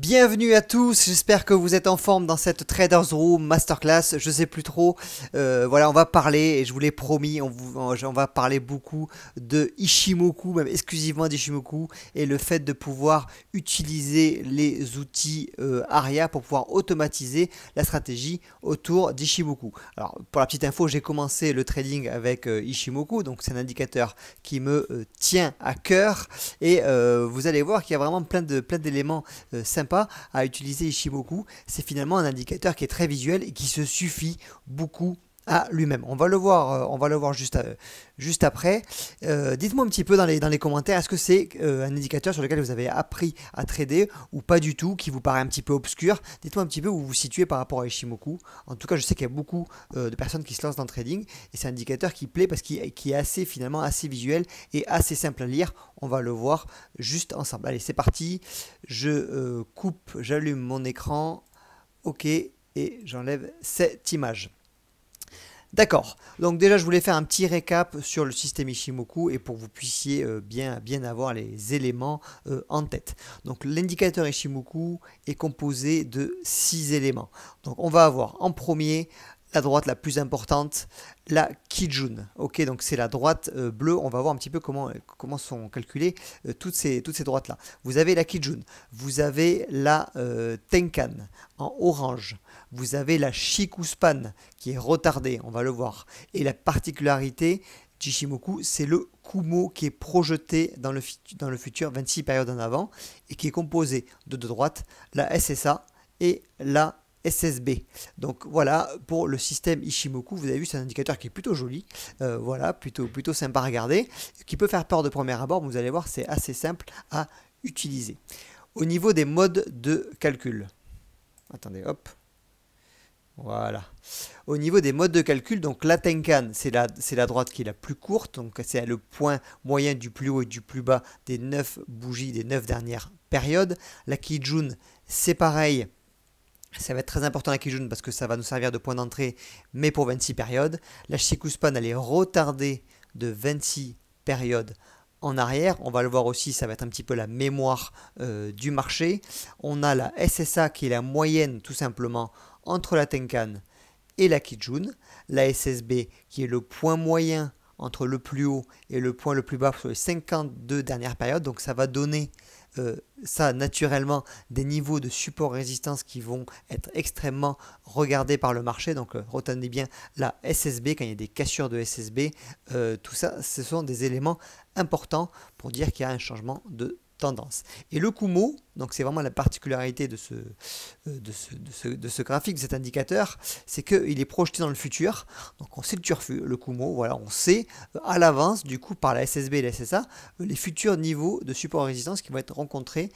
Bienvenue à tous, j'espère que vous êtes en forme dans cette Traders Room Masterclass, je sais plus trop, voilà on va parler, et je vous l'ai promis, on va parler beaucoup de Ichimoku, même exclusivement d'Ichimoku, et le fait de pouvoir utiliser les outils ARIA pour pouvoir automatiser la stratégie autour d'Ichimoku. Alors pour la petite info, j'ai commencé le trading avec Ichimoku, donc c'est un indicateur qui me tient à cœur, et vous allez voir qu'il y a vraiment plein d'éléments sympa à utiliser Ichimoku. C'est finalement un indicateur qui est très visuel et qui se suffit beaucoup à lui-même. On va le voir juste après. Dites-moi un petit peu dans les commentaires, est-ce que c'est un indicateur sur lequel vous avez appris à trader ou pas du tout, qui vous paraît un petit peu obscur. Dites-moi un petit peu où vous vous situez par rapport à Ichimoku. En tout cas, je sais qu'il y a beaucoup de personnes qui se lancent dans le trading et c'est un indicateur qui plaît parce qu'il est assez finalement assez visuel et assez simple à lire. On va le voir juste ensemble. Allez, c'est parti. Je coupe, j'allume mon écran. OK, et j'enlève cette image. D'accord, donc déjà je voulais faire un petit récap sur le système Ichimoku et pour que vous puissiez bien avoir les éléments en tête. Donc l'indicateur Ichimoku est composé de 6 éléments. Donc on va avoir en premier la droite la plus importante, la Kijun. Ok, donc c'est la droite bleue. On va voir un petit peu comment sont calculées toutes ces droites-là. Vous avez la Kijun, vous avez la Tenkan en orange, vous avez la Shikuspan qui est retardée, on va le voir. Et la particularité d'Ichimoku, c'est le Kumo qui est projeté dans le futur 26 périodes en avant et qui est composé de deux droites, la SSA et la SSB. Donc voilà pour le système Ichimoku. Vous avez vu, c'est un indicateur qui est plutôt joli, voilà, plutôt sympa à regarder, qui peut faire peur de premier abord, mais vous allez voir, c'est assez simple à utiliser. Au niveau des modes de calcul, attendez, hop, voilà. Au niveau des modes de calcul, donc la Tenkan, c'est la droite qui est la plus courte, donc c'est le point moyen du plus haut et du plus bas des 9 bougies, des 9 dernières périodes. La Kijun, c'est pareil. Ça va être très important la Kijun parce que ça va nous servir de point d'entrée, mais pour 26 périodes. La Shikuspan, elle est retardée de 26 périodes en arrière. On va le voir aussi, ça va être un petit peu la mémoire du marché. On a la SSA qui est la moyenne tout simplement entre la Tenkan et la Kijun. La SSB qui est le point moyen entre le plus haut et le point le plus bas sur les 52 dernières périodes. Donc ça va donner ça naturellement des niveaux de support résistance qui vont être extrêmement regardés par le marché. Donc retenez bien la SSB quand il y a des cassures de SSB. Tout ça, ce sont des éléments importants pour dire qu'il y a un changement de tendance. Et le Kumo, donc c'est vraiment la particularité de ce graphique, de cet indicateur, c'est qu'il est projeté dans le futur. Donc on sait le turfu, le Kumo, voilà, on sait à l'avance, du coup, par la SSB et la SSA, les futurs niveaux de support et résistance qui vont être rencontrés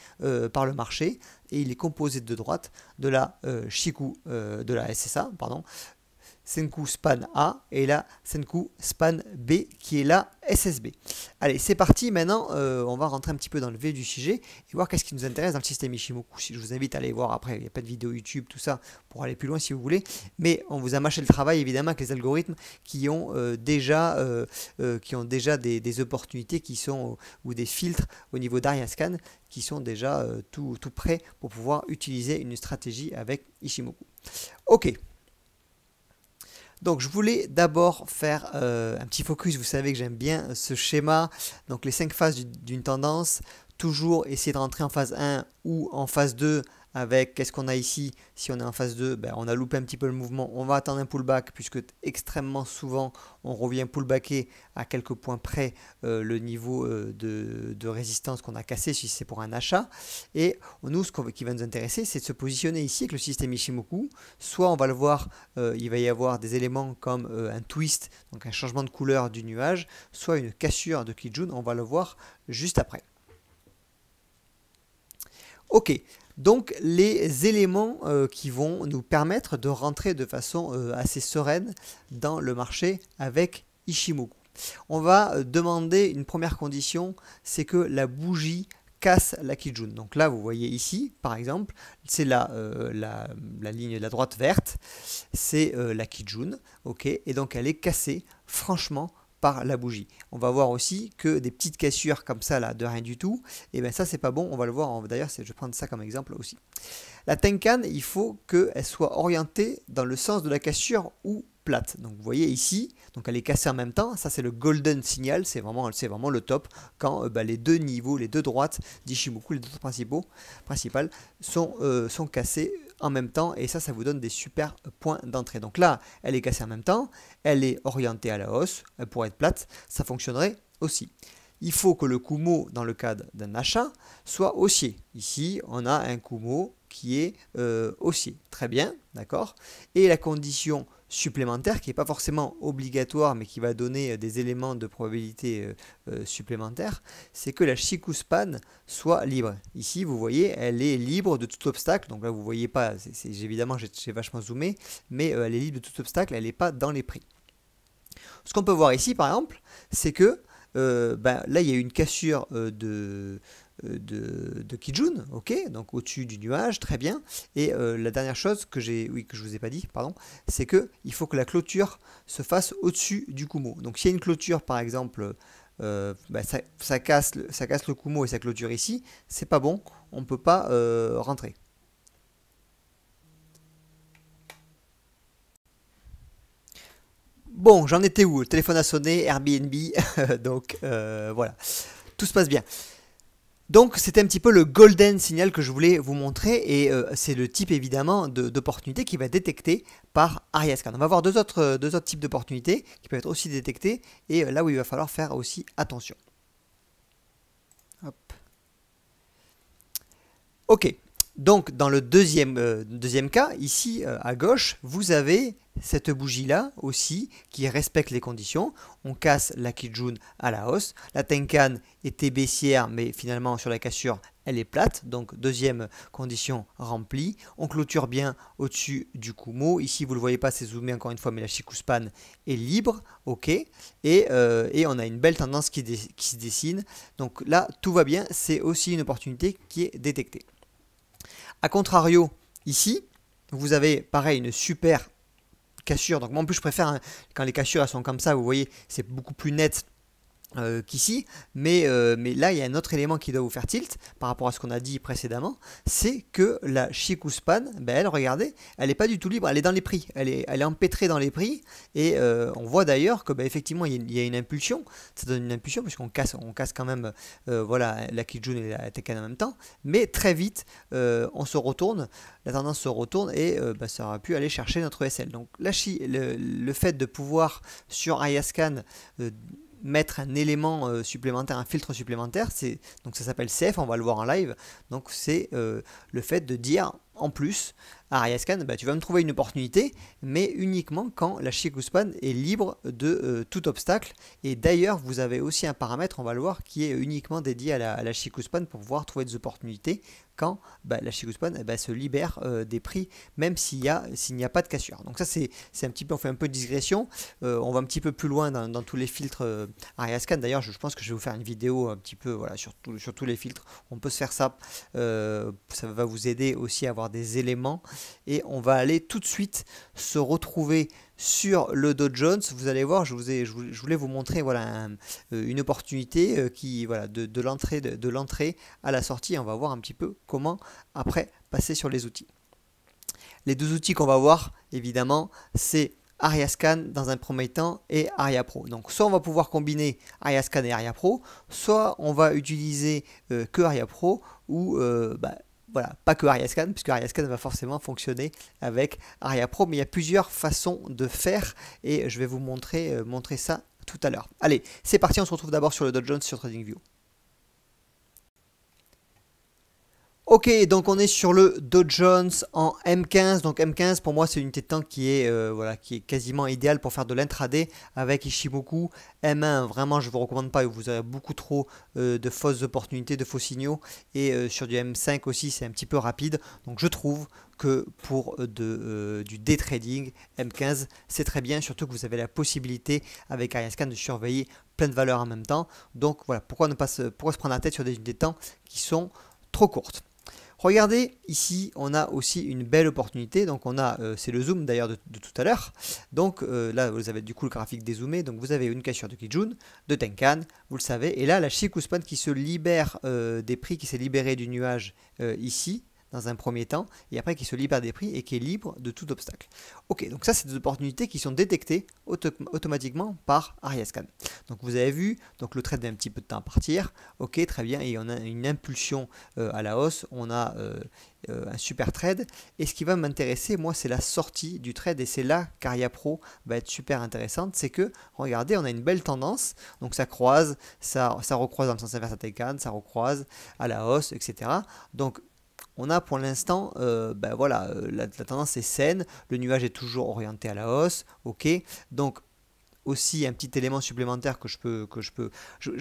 par le marché. Et il est composé de droite de la de la SSA, pardon, Senkou Span A et la Senkou Span B qui est la SSB. Allez, c'est parti. Maintenant, on va rentrer un petit peu dans le vif du sujet et voir qu'est-ce qui nous intéresse dans le système Ichimoku. Je vous invite à aller voir après. Il n'y a pas de vidéo YouTube, tout ça, pour aller plus loin si vous voulez. Mais on vous a mâché le travail évidemment avec les algorithmes qui ont déjà des opportunités qui sont ou des filtres au niveau d'AriaScan qui sont déjà tout prêts pour pouvoir utiliser une stratégie avec Ichimoku. Ok. Donc je voulais d'abord faire un petit focus, vous savez que j'aime bien ce schéma, donc les 5 phases d'une tendance, toujours essayer de rentrer en phase 1 ou en phase 2 avec, qu'est-ce qu'on a ici, si on est en phase 2, ben, on a loupé un petit peu le mouvement, on va attendre un pullback puisque extrêmement souvent on revient pullbacker à quelques points près le niveau de résistance qu'on a cassé si c'est pour un achat. Et nous, qui va nous intéresser, c'est de se positionner ici avec le système Ichimoku. Soit on va le voir, il va y avoir des éléments comme un twist, donc un changement de couleur du nuage, soit une cassure de Kijun, on va le voir juste après. Ok, donc les éléments qui vont nous permettre de rentrer de façon assez sereine dans le marché avec Ichimoku. On va demander une première condition, c'est que la bougie casse la Kijun. Donc là, vous voyez ici, par exemple, c'est la ligne de la droite verte, c'est la Kijun, ok, et donc elle est cassée franchement par la bougie. On va voir aussi que des petites cassures comme ça là de rien du tout, et bien ça c'est pas bon, on va le voir, d'ailleurs je vais prendre ça comme exemple aussi. La Tenkan, il faut qu'elle soit orientée dans le sens de la cassure ou plate. Donc vous voyez ici, donc elle est cassée en même temps, ça c'est le golden signal, c'est vraiment le top, quand les deux niveaux, les deux droites d'Ishimoku, les deux principales, sont cassées en même temps, et ça vous donne des super points d'entrée. Donc là, elle est cassée en même temps, elle est orientée à la hausse, elle pourrait être plate, ça fonctionnerait aussi. Il faut que le Kumo, dans le cadre d'un achat, soit haussier. Ici, on a un Kumo qui est haussier. Très bien, d'accord. Et la condition supplémentaire, qui n'est pas forcément obligatoire, mais qui va donner des éléments de probabilité supplémentaires, c'est que la Shikuspan soit libre. Ici, vous voyez, elle est libre de tout obstacle. Donc là, vous ne voyez pas, évidemment, j'ai vachement zoomé, mais elle est libre de tout obstacle, elle n'est pas dans les prix. Ce qu'on peut voir ici, par exemple, c'est que là, il y a une cassure de Kijun, ok, donc au-dessus du nuage, très bien. Et la dernière chose que je vous ai pas dit, pardon, c'est que il faut que la clôture se fasse au-dessus du Kumo. Donc s'il y a une clôture, par exemple, ça casse le Kumo et sa clôture ici, c'est pas bon, on ne peut pas rentrer. Bon, j'en étais où? Le téléphone a sonné, Airbnb, donc voilà, tout se passe bien. Donc c'était un petit peu le golden signal que je voulais vous montrer, et c'est le type évidemment d'opportunité qui va être détecté par Ariascan. On va voir deux autres types d'opportunités qui peuvent être aussi détectées, et là où il va falloir faire aussi attention. Hop. Ok, donc dans le deuxième cas, ici à gauche, vous avez cette bougie-là aussi qui respecte les conditions. On casse la Kijun à la hausse. La Tenkan était baissière, mais finalement sur la cassure, elle est plate. Donc deuxième condition remplie. On clôture bien au-dessus du Kumo. Ici, vous ne le voyez pas, c'est zoomé encore une fois, mais la Shikuspan est libre. Ok. Et on a une belle tendance qui se dessine. Donc là, tout va bien. C'est aussi une opportunité qui est détectée. A contrario, ici, vous avez pareil une super cassure. Donc moi en plus je préfère quand les cassures elles sont comme ça, vous voyez, c'est beaucoup plus net qu'ici, mais là il y a un autre élément qui doit vous faire tilt par rapport à ce qu'on a dit précédemment, c'est que la Shikuspan, elle, regardez, elle n'est pas du tout libre, elle est dans les prix, elle est empêtrée dans les prix, et on voit d'ailleurs que effectivement il y a une impulsion, ça donne une impulsion puisqu'on casse quand même voilà, la Kijun et la Tenkan en même temps, mais très vite on se retourne, la tendance se retourne, et ça aura pu aller chercher notre SL. Donc le fait de pouvoir sur Ariascan mettre un élément supplémentaire, un filtre supplémentaire, donc ça s'appelle CF, on va le voir en live, donc c'est le fait de dire en plus à Ariascan, tu vas me trouver une opportunité, mais uniquement quand la Shikuspan est libre de tout obstacle. Et d'ailleurs, vous avez aussi un paramètre, on va le voir, qui est uniquement dédié à la Shikuspan pour pouvoir trouver des opportunités quand la Shikuspan se libère des prix, même s'il n'y a pas de cassure. Donc ça, c'est un petit peu, on fait un peu de digression, on va un petit peu plus loin dans tous les filtres Ariascan. D'ailleurs, je pense que je vais vous faire une vidéo un petit peu voilà, sur tous les filtres. On peut se faire ça, ça va vous aider aussi à avoir des éléments. Et on va aller tout de suite se retrouver sur le Dow Jones. Vous allez voir, je voulais vous montrer voilà, une opportunité qui voilà, de l'entrée à la sortie. On va voir un petit peu comment après passer sur les outils. Les deux outils qu'on va voir, évidemment, c'est Ariascan dans un premier temps et Aria Pro. Donc soit on va pouvoir combiner Ariascan et Aria Pro, soit on va utiliser que Aria Pro, ou voilà, pas que Ariascan, puisque Ariascan va forcément fonctionner avec Aria Pro, mais il y a plusieurs façons de faire, et je vais vous montrer ça tout à l'heure. Allez, c'est parti, on se retrouve d'abord sur le Dow Jones sur TradingView. Ok, donc on est sur le Dow Jones en M15. Donc M15 pour moi c'est une unité de temps qui est quasiment idéale pour faire de l'intraday avec Ishimoku. M1 vraiment je ne vous recommande pas, vous avez beaucoup trop de fausses opportunités, de faux signaux, et sur du M5 aussi c'est un petit peu rapide. Donc je trouve que pour du day trading, M15 c'est très bien, surtout que vous avez la possibilité avec Ariascan de surveiller plein de valeurs en même temps. Donc voilà, pourquoi se prendre la tête sur des unités de temps qui sont trop courtes. Regardez, ici, on a aussi une belle opportunité. Donc, on a, c'est le zoom d'ailleurs de tout à l'heure. Donc, là, vous avez du coup le graphique dézoomé. Donc, vous avez une cassure de Kijun, de Tenkan, vous le savez. Et là, la Shikuspan qui se libère des prix, qui s'est libérée du nuage ici, dans un premier temps, et après qui se libère des prix et qui est libre de tout obstacle. Ok, donc ça, c'est des opportunités qui sont détectées automatiquement par Ariascan. Donc vous avez vu, donc le trade met un petit peu de temps à partir. Ok, très bien, et on a une impulsion à la hausse, on a un super trade. Et ce qui va m'intéresser, moi, c'est la sortie du trade, et c'est là qu'Aria Pro va être super intéressante. C'est que, regardez, on a une belle tendance, donc ça croise, ça recroise dans le sens inverse à Tenkan, ça recroise à la hausse, etc. Donc on a pour l'instant, voilà, la tendance est saine, le nuage est toujours orienté à la hausse, ok. Donc aussi un petit élément supplémentaire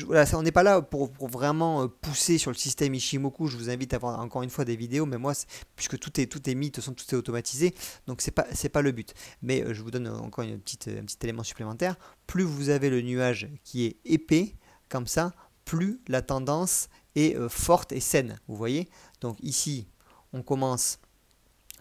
voilà, on n'est pas là pour vraiment pousser sur le système Ishimoku. Je vous invite à voir encore une fois des vidéos, mais moi, puisque tout est mis, de toute façon, tout est automatisé, donc c'est pas le but. Mais je vous donne encore un petit élément supplémentaire. Plus vous avez le nuage qui est épais, comme ça, plus la tendance est forte et saine, vous voyez. Donc ici, on commence,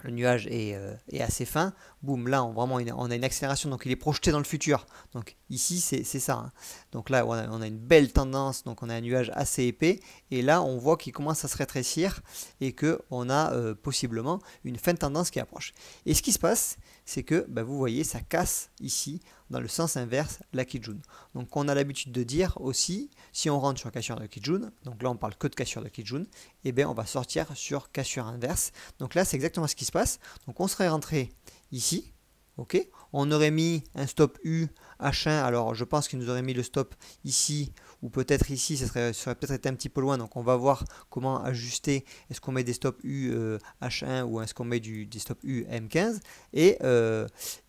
le nuage est assez fin, boum, là on a une accélération, donc il est projeté dans le futur. Donc ici c'est ça, hein. Donc là on a une belle tendance, donc on a un nuage assez épais, et là on voit qu'il commence à se rétrécir et qu'on a possiblement une fin de tendance qui approche. Et ce qui se passe, c'est que vous voyez, ça casse ici dans le sens inverse la Kijun. Donc on a l'habitude de dire aussi, si on rentre sur cassure de Kijun, donc là on parle que de cassure de Kijun, et bien on va sortir sur cassure inverse. Donc là c'est exactement ce qui se passe. Donc on serait rentré ici, ok, on aurait mis un stop U H1, alors je pense qu'il nous aurait mis le stop ici, ou peut-être ici, ça aurait peut-être été un petit peu loin, donc on va voir comment ajuster. Est-ce qu'on met des stops U H1 ou est-ce qu'on met des stops U M15, et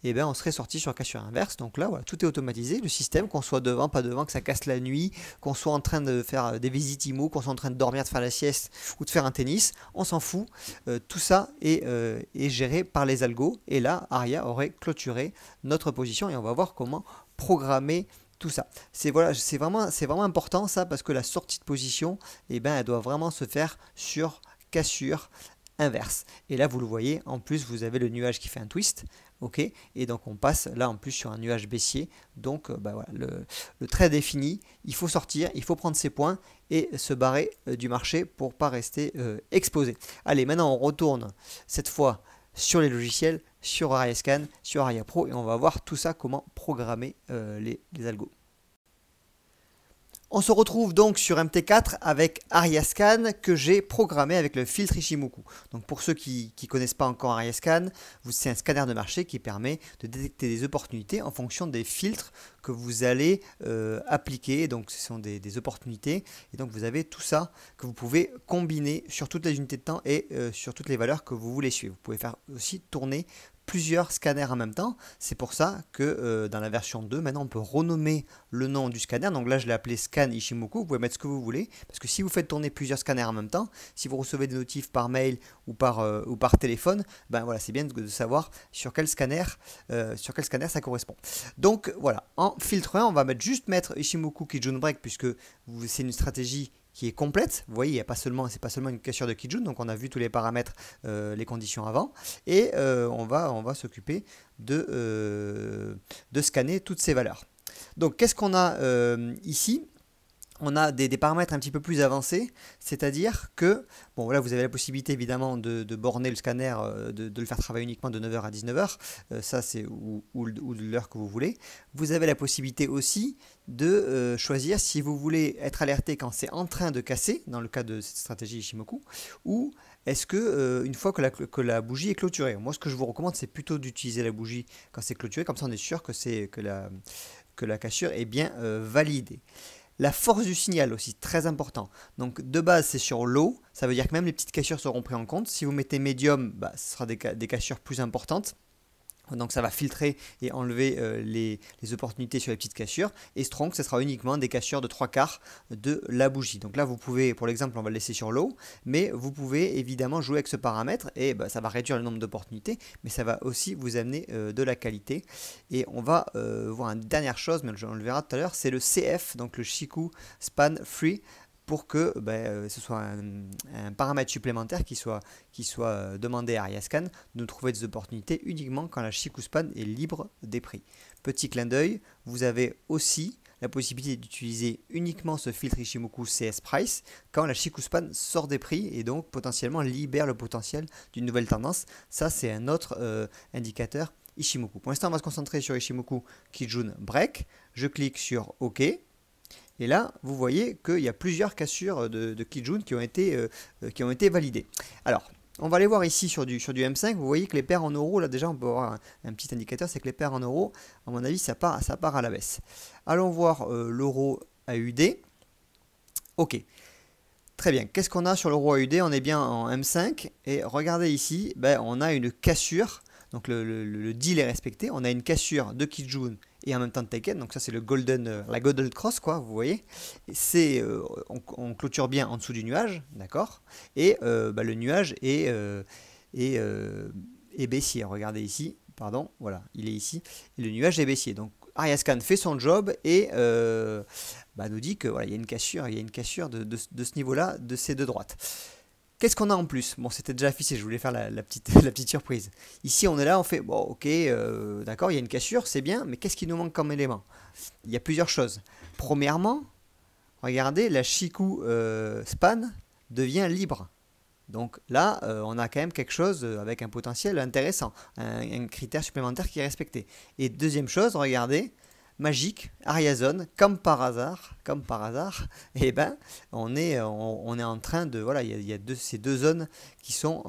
bien on serait sorti sur cassure inverse. Donc là voilà, tout est automatisé, le système, qu'on soit devant, pas devant, que ça casse la nuit, qu'on soit en train de faire des visites IMO, qu'on soit en train de dormir, de faire la sieste ou de faire un tennis, on s'en fout, tout ça est géré par les algos, et là Aria aurait clôturé notre position, et on va voir comment programmer tout ça. C'est vraiment important ça, parce que la sortie de position, elle doit vraiment se faire sur cassure inverse. Et là vous le voyez, en plus vous avez le nuage qui fait un twist, ok, et donc on passe là en plus sur un nuage baissier. Donc voilà, le trade est fini, il faut sortir, il faut prendre ses points et se barrer du marché pour pas rester exposé. Allez, maintenant on retourne cette fois sur les logiciels, sur Ariascan, sur Aria Pro, et on va voir tout ça, comment programmer les algos. On se retrouve donc sur MT4 avec Ariascan que j'ai programmé avec le filtre Ishimoku. Donc pour ceux qui ne connaissent pas encore Ariascan, c'est un scanner de marché qui permet de détecter des opportunités en fonction des filtres que vous allez appliquer. Donc ce sont des opportunités, et donc vous avez tout ça que vous pouvez combiner sur toutes les unités de temps et sur toutes les valeurs que vous voulez suivre. Vous pouvez faire aussi tourner plusieurs scanners en même temps. C'est pour ça que dans la version 2, maintenant on peut renommer le nom du scanner. Donc là je l'ai appelé Scan Ishimoku, vous pouvez mettre ce que vous voulez, parce que si vous faites tourner plusieurs scanners en même temps, si vous recevez des notifs par mail ou par téléphone, voilà, c'est bien de savoir sur quel scanner ça correspond. Donc voilà, en filtre 1, on va juste mettre Ishimoku Kijun Break, puisque c'est une stratégie qui est complète. Vous voyez, c'est pas seulement une cassure de Kijun, donc on a vu tous les paramètres, les conditions avant, et on va s'occuper de scanner toutes ces valeurs. Donc qu'est-ce qu'on a ici? On a des paramètres un petit peu plus avancés, c'est-à-dire que, bon là vous avez la possibilité évidemment de borner le scanner, de le faire travailler uniquement de 9h à 19h, ça c'est ou de l'heure que vous voulez. Vous avez la possibilité aussi de choisir si vous voulez être alerté quand c'est en train de casser, dans le cas de cette stratégie Ishimoku, ou est-ce que une fois que la bougie est clôturée. Moi ce que je vous recommande, c'est plutôt d'utiliser la bougie quand c'est clôturé, comme ça on est sûr que la cassure est bien validée. La force du signal aussi, très important. Donc de base c'est sur low, ça veut dire que même les petites cassures seront prises en compte. Si vous mettez médium, ce sera des cassures plus importantes. Donc ça va filtrer et enlever les opportunités sur les petites cassures. Et strong, ce sera uniquement des cassures de 3/4 de la bougie. Donc là vous pouvez, pour l'exemple on va le laisser sur low, mais vous pouvez évidemment jouer avec ce paramètre, et ça va réduire le nombre d'opportunités, mais ça va aussi vous amener de la qualité. Et on va voir une dernière chose, mais on le verra tout à l'heure, c'est le CF, donc le Shiku Span Free pour que ce soit un paramètre supplémentaire qui soit demandé à Ariascan de trouver des opportunités uniquement quand la Chikuspan est libre des prix. Petit clin d'œil, vous avez aussi la possibilité d'utiliser uniquement ce filtre Ishimoku CS Price quand la Chikuspan sort des prix et donc potentiellement libère le potentiel d'une nouvelle tendance. Ça, c'est un autre indicateur Ishimoku. Pour l'instant, on va se concentrer sur Ishimoku Kijun Break. Je clique sur OK. Et là, vous voyez qu'il y a plusieurs cassures de Kijun qui ont été validées. Alors, on va aller voir ici sur du M5. Vous voyez que les paires en euros, là déjà, on peut avoir un petit indicateur, c'est que les paires en euros, à mon avis, ça part à la baisse. Allons voir l'euro AUD. OK. Très bien. Qu'est-ce qu'on a sur l'euro AUD? On est bien en M5. Et regardez ici, on a une cassure. Donc le deal est respecté. On a une cassure de Kijun et en même temps de Teiken. Donc ça c'est la Golden Cross, quoi, vous voyez. On clôture bien en dessous du nuage, d'accord. Et le nuage est baissier. Regardez ici, pardon, voilà, il est ici. Et le nuage est baissier. Donc Ariascan fait son job et nous dit que voilà, il y a une cassure de ce niveau-là, de ces deux droites. Qu'est-ce qu'on a en plus? Bon, c'était déjà affiché, je voulais faire la petite surprise. Ici, on est là, on fait, bon, ok, d'accord, il y a une cassure, c'est bien, mais qu'est-ce qui nous manque comme élément? Il y a plusieurs choses. Premièrement, regardez, la Chikou Span devient libre. Donc là, on a quand même quelque chose avec un potentiel intéressant, un critère supplémentaire qui est respecté. Et deuxième chose, regardez, magique, Ariazone, comme par hasard, et on est en train de, voilà, il y a ces deux zones qui sont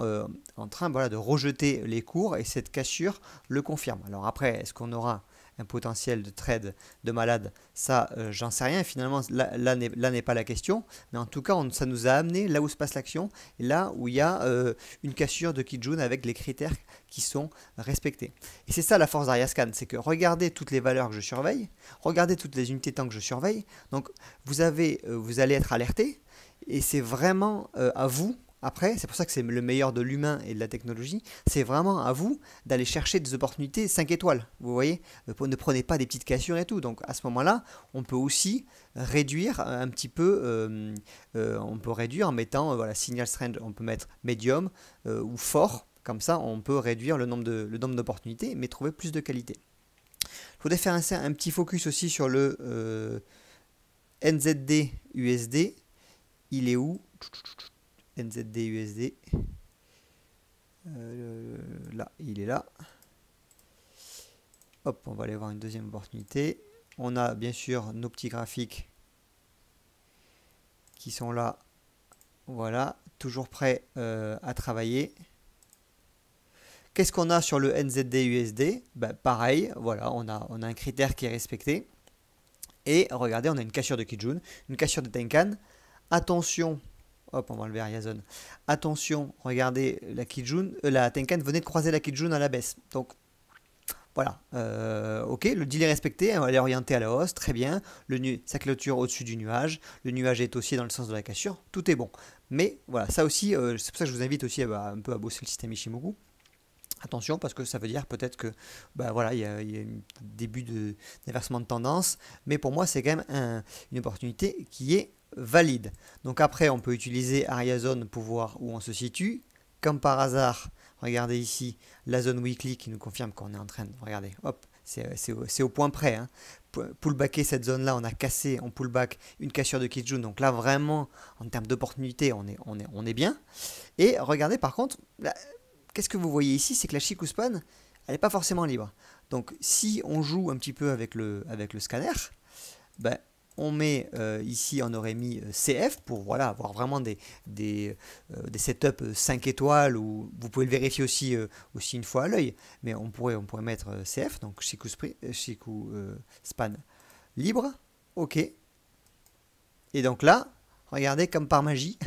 en train, voilà, de rejeter les cours et cette cassure le confirme. Alors après, est-ce qu'on aura un potentiel de trade de malade? Ça, j'en sais rien. Finalement, là n'est pas la question. Mais en tout cas, ça nous a amené là où se passe l'action, et là où il y a une cassure de Kijun avec les critères qui sont respectés. Et c'est ça la force d'Ariascan, c'est que regardez toutes les valeurs que je surveille, regardez toutes les unités temps que je surveille. Donc vous allez être alerté, et c'est vraiment à vous. Après, c'est pour ça que c'est le meilleur de l'humain et de la technologie, c'est vraiment à vous d'aller chercher des opportunités 5 étoiles, vous voyez, ne prenez pas des petites cassures et tout. Donc à ce moment-là, on peut aussi réduire un petit peu, on peut réduire en mettant, voilà, signal strength, on peut mettre medium ou fort, comme ça on peut réduire le nombre d'opportunités, mais trouver plus de qualité. Je voudrais faire un petit focus aussi sur le NZD USD, il est où? NZD USD, là, il est là. Hop, on va aller voir une deuxième opportunité. On a bien sûr nos petits graphiques qui sont là, voilà, toujours prêts à travailler. Qu'est-ce qu'on a sur le NZD USD? Pareil, voilà, on a un critère qui est respecté. Et regardez, on a une cassure de Kijun, une cassure de Tenkan. Attention. Hop, on va enlever Ariazone. Attention, regardez, la Tenkan venait de croiser la Kijun à la baisse. Donc, voilà. Ok, le deal est respecté, elle est orientée à la hausse, très bien. Ça clôture au-dessus du nuage. Le nuage est haussier dans le sens de la cassure. Tout est bon. Mais voilà, ça aussi, c'est pour ça que je vous invite aussi un peu à bosser le système Ishimoku. Attention, parce que ça veut dire peut-être que voilà, il y a un début d'inversement de tendance. Mais pour moi, c'est quand même une opportunité qui est valide. Donc après, on peut utiliser Ariazone pour voir où on se situe. Comme par hasard, regardez ici la zone weekly qui nous confirme qu'on est en train de... Regardez, hop, c'est au point près. Hein. Pullbacker cette zone-là, on a cassé en pullback une cassure de Kijun. Donc là, vraiment, en termes d'opportunité, on est bien. Et regardez par contre, qu'est-ce que vous voyez ici? C'est que la Chikou Span, elle n'est pas forcément libre. Donc si on joue un petit peu avec le scanner, on met ici, on aurait mis CF pour voilà, avoir vraiment des setups 5 étoiles, ou vous pouvez le vérifier aussi une fois à l'œil, mais on pourrait mettre CF, donc Chikou Span libre, ok. Et donc là, regardez comme par magie,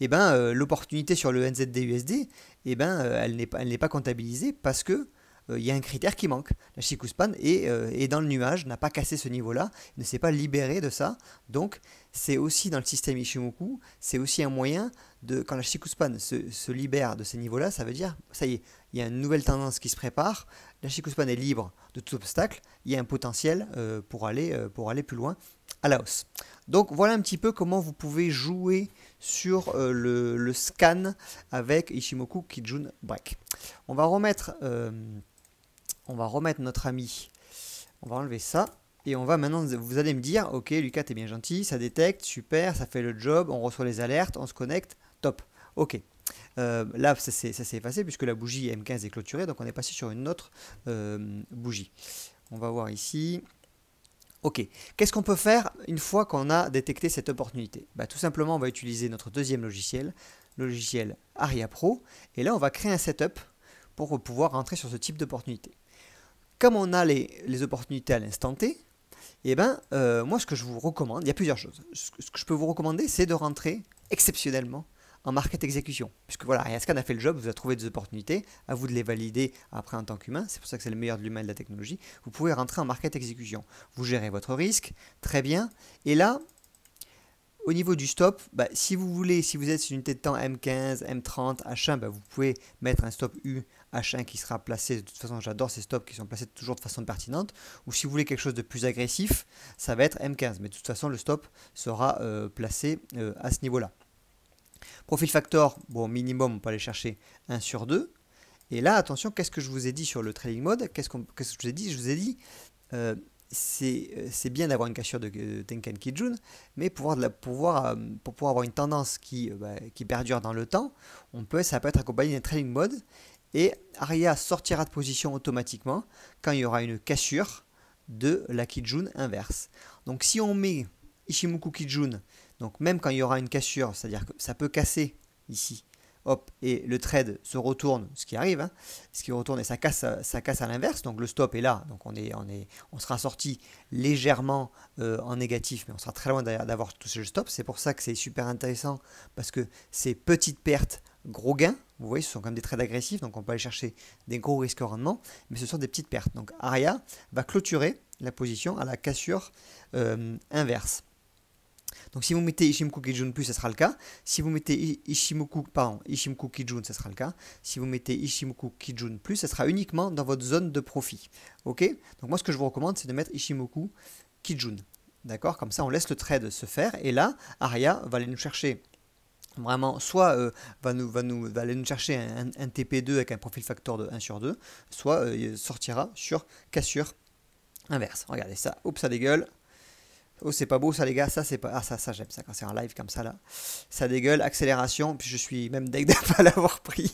l'opportunité sur le NZD-USD, elle n'est pas comptabilisée parce que il y a un critère qui manque. La Chikou Span est dans le nuage, n'a pas cassé ce niveau-là, ne s'est pas libéré de ça. Donc, c'est aussi dans le système Ishimoku, c'est aussi un moyen de, quand la Chikou Span se libère de ces niveaux-là, ça veut dire, ça y est, il y a une nouvelle tendance qui se prépare, la Chikou Span est libre de tout obstacle, il y a un potentiel pour aller plus loin. à la hausse. Donc voilà un petit peu comment vous pouvez jouer sur le scan avec Ishimoku Kijun Break. On va remettre notre ami, on va enlever ça. Et on va maintenant, vous allez me dire, ok Lucas, t'es bien gentil, ça détecte, super, ça fait le job, on reçoit les alertes, on se connecte, top. Ok. Là, ça s'est effacé puisque la bougie M15 est clôturée, donc on est passé sur une autre bougie. On va voir ici. Ok, qu'est-ce qu'on peut faire une fois qu'on a détecté cette opportunité? Bah, tout simplement, on va utiliser notre deuxième logiciel, le logiciel Aria Pro, et là, on va créer un setup pour pouvoir rentrer sur ce type d'opportunité. Comme on a les opportunités à l'instant T, et ben, moi, ce que je vous recommande, il y a plusieurs choses. Ce que je peux vous recommander, c'est de rentrer exceptionnellement en market exécution. Puisque voilà, Ayascan a fait le job, vous a trouvé des opportunités, à vous de les valider après en tant qu'humain, c'est pour ça que c'est le meilleur de l'humain et de la technologie. Vous pouvez rentrer en market exécution. Vous gérez votre risque, très bien. Et là, au niveau du stop, bah, si vous voulez, si vous êtes sur une unité de temps M15, M30, H1, bah, vous pouvez mettre un stop U H1 qui sera placé, de toute façon j'adore ces stops qui sont placés toujours de façon pertinente, ou si vous voulez quelque chose de plus agressif, ça va être M15, mais de toute façon le stop sera placé à ce niveau-là. Profil factor, bon minimum on peut aller chercher 1 sur 2, et là attention, qu'est-ce que je vous ai dit sur le trailing mode, qu'est-ce que je vous ai dit? Je vous ai dit, c'est bien d'avoir une cassure de Tenkan Kijun, mais pour pouvoir avoir une tendance qui perdure dans le temps, ça peut être accompagné d'un trailing mode, et Aria sortira de position automatiquement quand il y aura une cassure de la Kijun inverse. Donc si on met Ishimoku Kijun, donc même quand il y aura une cassure, c'est-à-dire que ça peut casser ici, hop, et le trade se retourne, ce qui arrive, hein, ce qui retourne et ça casse à l'inverse, donc le stop est là, donc on sera sorti légèrement en négatif, mais on sera très loin d'avoir touché le stop. C'est pour ça que c'est super intéressant, parce que ces petites pertes, gros gains, vous voyez, ce sont quand même des trades agressifs, donc on peut aller chercher des gros risques rendement, mais ce sont des petites pertes. Donc Aria va clôturer la position à la cassure inverse. Donc si vous mettez Ishimoku Kijun plus, ce sera le cas. Si vous mettez Ishimoku Kijun, ce sera le cas. Si vous mettez Ishimoku Kijun plus, ce sera uniquement dans votre zone de profit. Ok? Donc moi, ce que je vous recommande, c'est de mettre Ishimoku Kijun. D'accord? Comme ça, on laisse le trade se faire. Et là, Aria va aller nous chercher vraiment, soit va aller nous chercher un TP2 avec un profil factor de 1 sur 2, soit sortira sur cassure inverse. Regardez ça. Oups, ça dégueule. Oh, c'est pas beau ça les gars, ça c'est pas. Ah ça j'aime ça quand c'est en live comme ça là. Ça dégueule, accélération, puis je suis même deg de ne pas l'avoir pris.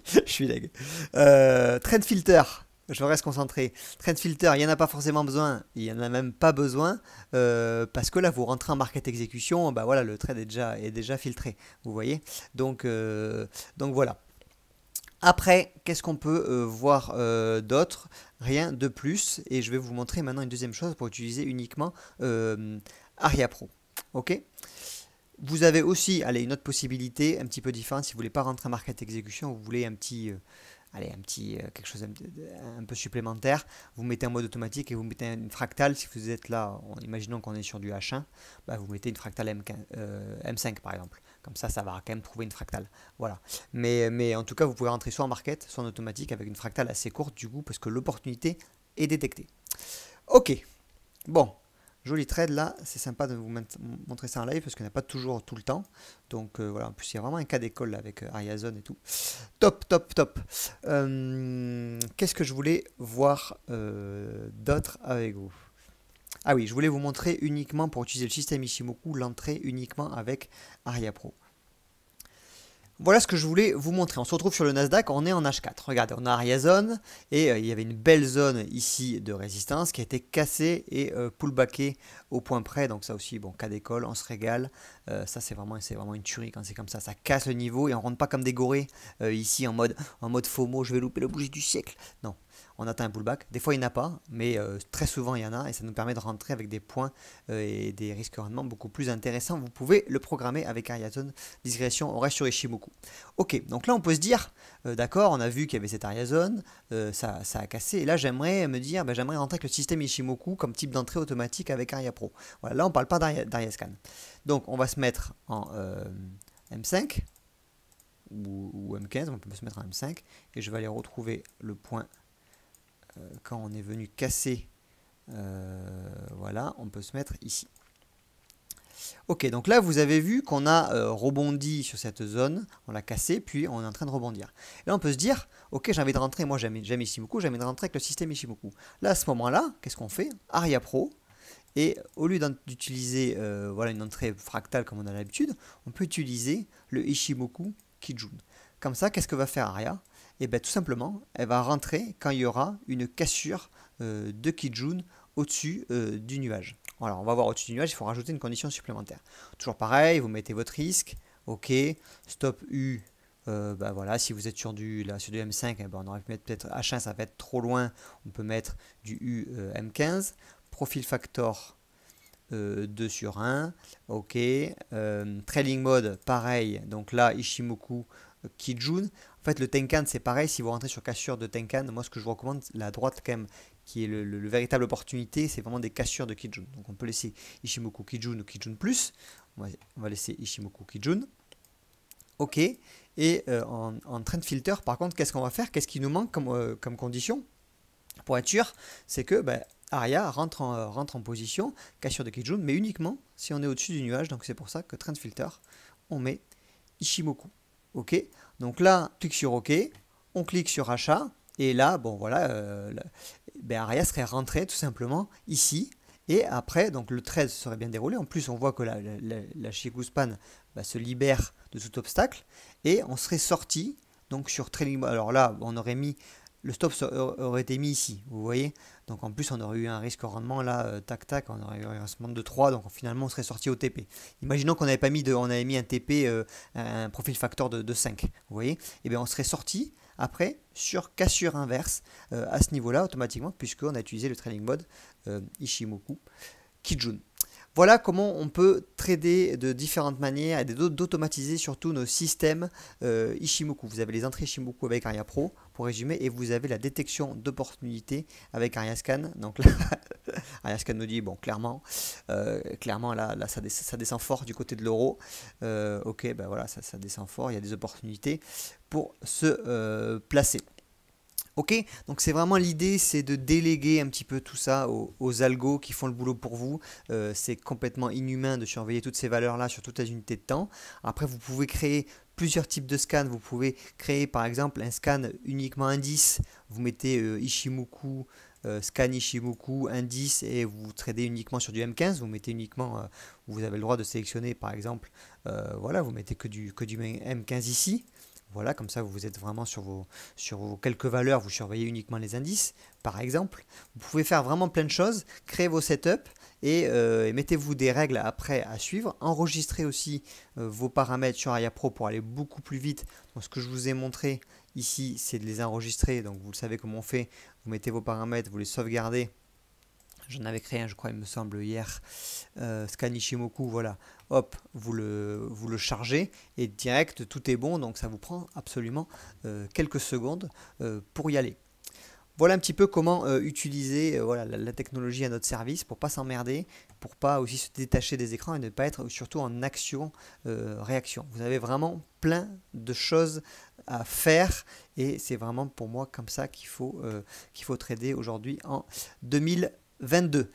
Je suis deg. Trend filter, je reste concentré. Trend filter, il n'y en a pas forcément besoin, il n'y en a même pas besoin, parce que là vous rentrez en market exécution, bah voilà, le trade est déjà filtré, vous voyez. Donc voilà. Après, qu'est-ce qu'on peut voir d'autre? Rien de plus. Et je vais vous montrer maintenant une deuxième chose pour utiliser uniquement Aria Pro. Ok? Vous avez aussi, allez, une autre possibilité un petit peu différente. Si vous ne voulez pas rentrer en market exécution, vous voulez un petit, quelque chose un peu supplémentaire, vous mettez en mode automatique et vous mettez une fractale. Si vous êtes là, imaginons qu'on est sur du H1, bah vous mettez une fractale M5 par exemple. Comme ça va quand même trouver une fractale. Voilà. Mais en tout cas, vous pouvez rentrer soit en market, soit en automatique avec une fractale assez courte du coup, parce que l'opportunité est détectée. Ok. Bon. Joli trade là, c'est sympa de vous montrer ça en live parce qu'on n'a pas toujours tout le temps. Donc voilà, en plus il y a vraiment un cas d'école avec Ariazone et tout. Top, top, top. Qu'est-ce que je voulais voir d'autre avec vous? Ah oui, je voulais vous montrer uniquement pour utiliser le système Ishimoku, l'entrée uniquement avec Aria Pro. Voilà ce que je voulais vous montrer. On se retrouve sur le Nasdaq, on est en H4. Regardez, on a Ariazone et il y avait une belle zone ici de résistance qui a été cassée et pullbackée au point près. Donc ça aussi, bon, cas d'école, on se régale. Ça c'est vraiment une tuerie quand c'est comme ça. Ça casse le niveau et on rentre pas comme des gorées ici en mode FOMO, je vais louper le bougie du siècle. Non. On atteint un pullback. Des fois, il n'y en a pas, mais très souvent, il y en a et ça nous permet de rentrer avec des points et des risques rendement beaucoup plus intéressants. Vous pouvez le programmer avec Ariazone. Discrétion, on reste sur Ishimoku. Ok, donc là, on peut se dire, d'accord, on a vu qu'il y avait cette Ariazone, ça a cassé. Et là, j'aimerais me dire, j'aimerais rentrer avec le système Ishimoku comme type d'entrée automatique avec Aria Pro. Voilà, là, on ne parle pas d'Ariascan. Donc, on va se mettre en M5 ou M15, on peut se mettre en M5 et je vais aller retrouver le point. Quand on est venu casser, voilà, on peut se mettre ici. Ok, donc là vous avez vu qu'on a rebondi sur cette zone, on l'a cassé, puis on est en train de rebondir. Et là on peut se dire, ok j'ai envie de rentrer, moi j'aime Ishimoku, j'ai envie de rentrer avec le système Ishimoku. Là à ce moment-là, qu'est-ce qu'on fait? Aria Pro, et au lieu d'utiliser voilà, une entrée fractale comme on a l'habitude, on peut utiliser le Ishimoku Kijun. Comme ça, qu'est-ce que va faire Aria? Et bien tout simplement, elle va rentrer quand il y aura une cassure de Kijun au-dessus du nuage. Voilà, on va voir au-dessus du nuage, il faut rajouter une condition supplémentaire. Toujours pareil, vous mettez votre risque, ok, stop U, bah voilà, si vous êtes sur du M5, eh ben on aurait pu mettre peut-être H1, ça va être trop loin, on peut mettre du U M15, profil factor 2 sur 1, ok, trailing mode, pareil, donc là, Ishimoku Kijun. En fait, le Tenkan, c'est pareil, si vous rentrez sur cassure de Tenkan, moi ce que je vous recommande, la droite quand même, qui est le véritable opportunité, c'est vraiment des cassures de Kijun. Donc on peut laisser Ishimoku Kijun ou Kijun Plus, on va laisser Ishimoku Kijun. Ok, et en trend filter, par contre, qu'est-ce qu'on va faire? Qu'est-ce qui nous manque comme condition? Pour être sûr, c'est que Aria rentre en position, cassure de Kijun, mais uniquement si on est au-dessus du nuage. Donc c'est pour ça que trend filter, on met Ishimoku. Ok, donc là, on clique sur OK, on clique sur achat, et là, bon voilà, Aria serait rentré tout simplement ici. Et après, donc le trade serait bien déroulé. En plus, on voit que la Shikuspan se libère de tout obstacle. Et on serait sorti donc sur Trading. Alors là, on aurait mis. Le stop aurait été mis ici, vous voyez. Donc en plus, on aurait eu un risque au rendement là, tac tac, on aurait eu un rendement de 3, donc finalement on serait sorti au TP. Imaginons qu'on n'avait pas mis on avait mis un TP, un profil factor de 5, vous voyez. Et bien on serait sorti après sur cassure inverse à ce niveau-là automatiquement, puisqu'on a utilisé le trailing mode Ishimoku Kijun. Voilà comment on peut trader de différentes manières et d'automatiser surtout nos systèmes Ishimoku. Vous avez les entrées Ishimoku avec Aria Pro, pour résumer, et vous avez la détection d'opportunités avec Aria Scan. Donc là, Aria Scan nous dit, bon, clairement là ça descend fort du côté de l'euro. Ok, ben voilà, ça descend fort, il y a des opportunités pour se placer. Ok, donc c'est vraiment l'idée, c'est de déléguer un petit peu tout ça aux algos qui font le boulot pour vous. C'est complètement inhumain de surveiller toutes ces valeurs-là sur toutes les unités de temps. Après, vous pouvez créer plusieurs types de scans. Vous pouvez créer par exemple un scan uniquement indice. Vous mettez Ishimoku, scan Ishimoku, indice, et vous tradez uniquement sur du M15. Vous mettez uniquement, vous avez le droit de sélectionner par exemple, voilà, vous mettez que du M15 ici. Voilà, comme ça vous êtes vraiment sur vos quelques valeurs, vous surveillez uniquement les indices, par exemple. Vous pouvez faire vraiment plein de choses, créer vos setups et mettez-vous des règles après à suivre. Enregistrez aussi vos paramètres sur Aria Pro pour aller beaucoup plus vite. Donc, ce que je vous ai montré ici, c'est de les enregistrer. Donc vous le savez comment on fait. Vous mettez vos paramètres, vous les sauvegardez. J'en avais créé un, je crois, il me semble, hier. Scan Ishimoku, voilà. Hop, vous le chargez et direct, tout est bon. Donc ça vous prend absolument quelques secondes pour y aller. Voilà un petit peu comment utiliser voilà, la technologie à notre service pour pas s'emmerder, pour pas aussi se détacher des écrans et ne pas être surtout en action-réaction. Vous avez vraiment plein de choses à faire et c'est vraiment pour moi comme ça qu'il faut trader aujourd'hui en 2022.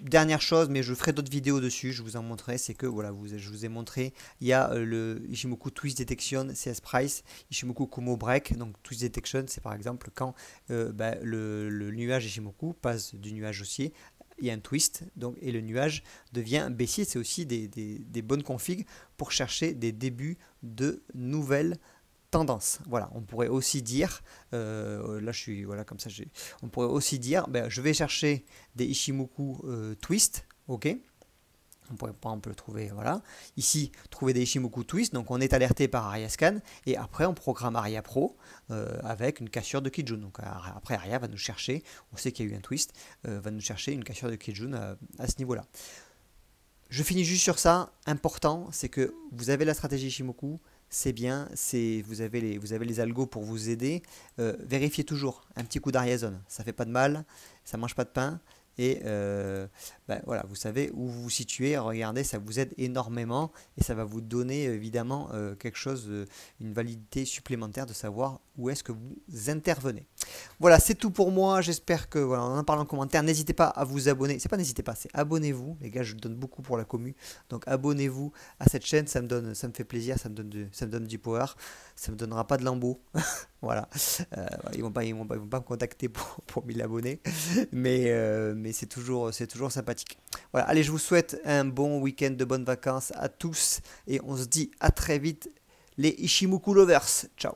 Dernière chose, mais je ferai d'autres vidéos dessus, je vous en montrerai, c'est que voilà, je vous ai montré, il y a le Ishimoku Twist Detection CS Price, Ishimoku Kumo Break. Donc Twist Detection, c'est par exemple quand le nuage Ishimoku passe du nuage haussier, il y a un twist, donc, et le nuage devient baissier. C'est aussi des bonnes configs pour chercher des débuts de nouvelles tendance. Voilà, on pourrait aussi dire, là je suis, voilà, comme ça, on pourrait aussi dire, je vais chercher des Ishimoku twist, ok. On pourrait par exemple le trouver, voilà. Ici, trouver des Ishimoku twist, donc on est alerté par Aria Scan, et après on programme Aria Pro avec une cassure de Kijun. Donc après Aria va nous chercher, on sait qu'il y a eu un twist, va nous chercher une cassure de Kijun à ce niveau-là. Je finis juste sur ça, important, c'est que vous avez la stratégie Ishimoku, c'est bien, vous avez les algos pour vous aider. Vérifiez toujours un petit coup d'Aria Zone, ça fait pas de mal, ça mange pas de pain. Et voilà, vous savez où vous vous situez, regardez, ça vous aide énormément et ça va vous donner évidemment quelque chose, une validité supplémentaire de savoir où est-ce que vous intervenez. Voilà, c'est tout pour moi. J'espère que, voilà, on en parle en commentaire. N'hésitez pas à vous abonner. C'est pas n'hésitez pas, c'est abonnez-vous. Les gars, je donne beaucoup pour la commu. Donc abonnez-vous à cette chaîne. Ça me fait plaisir. Ça me donne du power. Ça me donnera pas de lambeaux. Voilà. Ils vont pas me contacter pour 1000 abonnés. Mais c'est toujours sympathique. Voilà. Allez, je vous souhaite un bon week-end de bonnes vacances à tous. Et on se dit à très vite, les Ishimoku Lovers. Ciao.